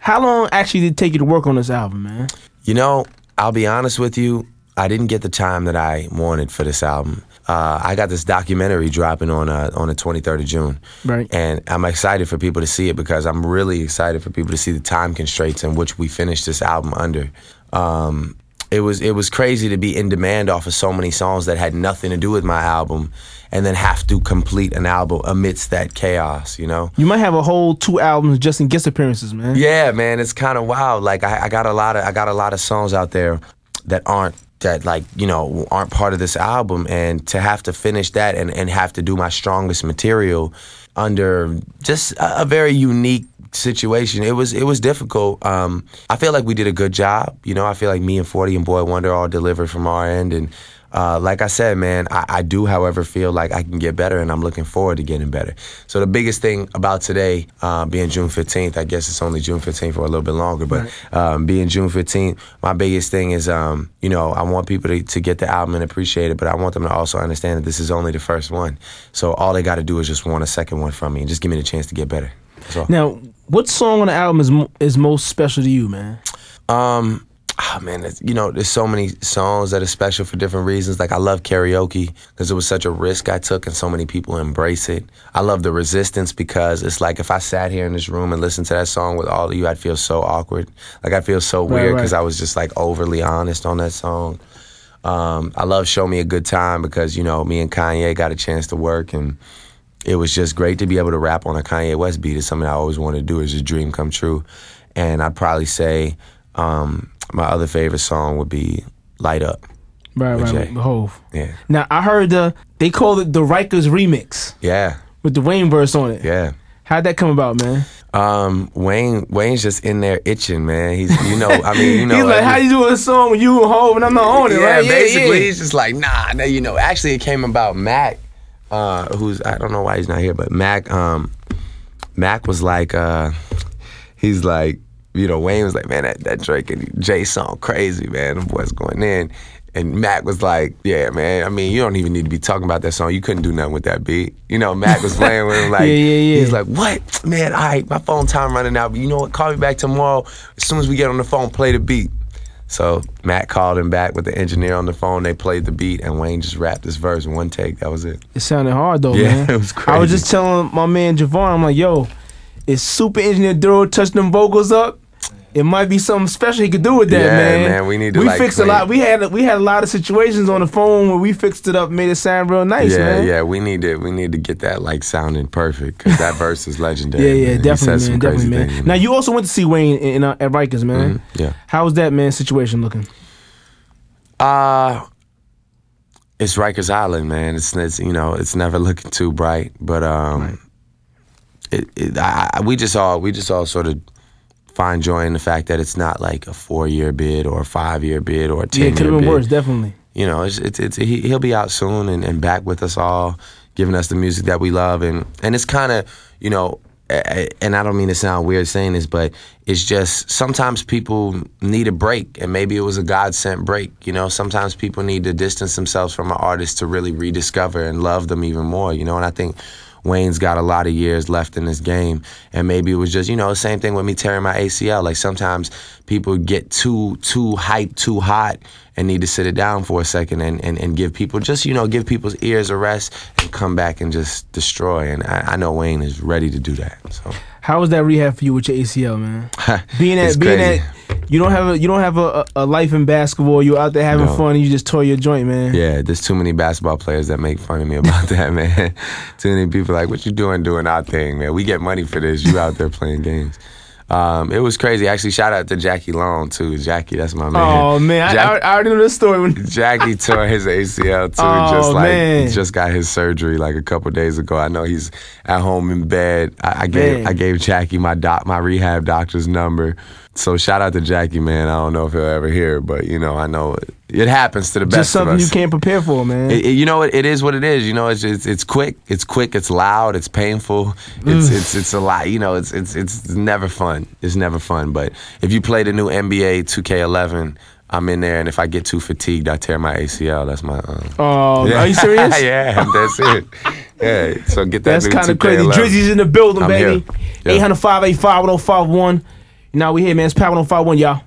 How long actually did it take you to work on this album, man? You know, I'll be honest with you, I didn't get the time that I wanted for this album. I got this documentary dropping on the 23rd of June. Right. And I'm excited for people to see it because I'm really excited for people to see the time constraints in which we finished this album under. It was crazy to be in demand off of so many songs that had nothing to do with my album and then have to complete an album amidst that chaos, you know? You might have a whole 2 albums just in guest appearances, man. Yeah, man, it's kind of wild. Like I got a lot of songs out there that aren't part of this album, and to have to finish that and have to do my strongest material under just a very unique situation. It was difficult. I feel like we did a good job. You know, I feel like me and 40 and Boy Wonder all delivered from our end. And like I said, man, I do, however, feel like I can get better, and I'm looking forward to getting better. So the biggest thing about today, being June 15th, I guess it's only June 15th for a little bit longer, but being June 15th, my biggest thing is, you know, I want people to get the album and appreciate it, but I want them to also understand that this is only the first one. So all they got to do is just want a second one from me and just give me the chance to get better. Now, what song on the album is most special to you, man? Oh man, you know, there's so many songs that are special for different reasons. Like I love Karaoke because it was such a risk I took and so many people embrace it. I love The Resistance because it's like if I sat here in this room and listened to that song with all of you, I'd feel so awkward. Like I'd feel so weird because I was just like overly honest on that song. I love Show Me a Good Time because, you know, me and Kanye got a chance to work, and it was just great to be able to rap on a Kanye West beat. It's something I always wanted to do. It's a dream come true. And I'd probably say my other favorite song would be Light Up. Right. Hove. Yeah. Now, I heard they called it the Rikers remix. Yeah. With the Wayne verse on it. Yeah. How'd that come about, man? Wayne's just in there itching, man. He's, you know, I mean, you know. He's like, how you doing a song with you and Hove and I'm not on it, right? Yeah, basically, he's just like, nah, you know. Actually, it came about Mac, who's, I don't know why he's not here, but Mac was like, he's like, you know, Wayne was like, man, that Drake and Jay song crazy, man. The boy's going in. And Mac was like, yeah, man, I mean, you don't even need to be talking about that song. You couldn't do nothing with that beat. You know, Mac was playing with him like, he's like, what? Man, all right, my phone time running out. But you know what? Call me back tomorrow. As soon as we get on the phone, play the beat. So Mac called him back with the engineer on the phone. They played the beat, and Wayne just rapped this verse in one take. That was it. It sounded hard, though, yeah, man. It was crazy. I was just telling my man Javon, I'm like, yo, is Super Engineer Duro touch them vocals up? It might be something special he could do with that, man. Yeah, man, we need to fixed a lot. We had a lot of situations on the phone where we fixed it up, made it sound real nice, man. Yeah, we need to get that like sounding perfect because that verse is legendary. Yeah, man. definitely, man, definitely, man. Things, now you also went to see Wayne at Rikers, man. Mm-hmm. Yeah. How was that, man? Situation looking? It's Rikers Island, man. It's you know, it's never looking too bright, but we just all sort of find joy in the fact that it's not like a 4-year bid or a 5-year bid or a 10-year bid. It could have been worse, definitely. You know, he'll be out soon and back with us all, giving us the music that we love, and it's kind of, you know, and I don't mean to sound weird saying this, but it's just sometimes people need a break, and maybe it was a God-sent break. You know, sometimes people need to distance themselves from an artist to really rediscover and love them even more. You know, and I think Wayne's got a lot of years left in this game, and maybe it was just, you know, the same thing with me tearing my ACL. Like sometimes people get too hyped, too hot, and need to sit it down for a second and give people just, you know, give people's ears a rest and come back and just destroy. And I know Wayne is ready to do that. So how was that rehab for you with your ACL, man? being that you don't have a life in basketball, you're out there having fun, and you just tore your joint, man. Yeah, there's too many basketball players that make fun of me about that, man. Too many people like, what you doing our thing, man? We get money for this. You out there playing games. It was crazy. Actually, shout out to Jackie Long, too. Jackie, that's my man. Oh, man. I already know this story. Jackie tore his ACL, too. Man. Just got his surgery like a couple days ago. I know he's at home in bed. I gave Jackie my rehab doctor's number. So shout out to Jackie, man. I don't know if he'll ever hear it, but, you know, I know it happens to the best of us. Just something you can't prepare for, man. You know, it is what it is. You know, it's quick, it's loud, it's painful, it's a lot. You know, it's never fun. It's never fun. But if you play the new NBA 2K11, I'm in there, and if I get too fatigued, I tear my ACL. That's my. Are you serious? Yeah, that's it. Yeah, so get that. That's kind of crazy. Drizzy's in the building, baby. 800-585-1051. Now we here, man. It's Power 151, y'all.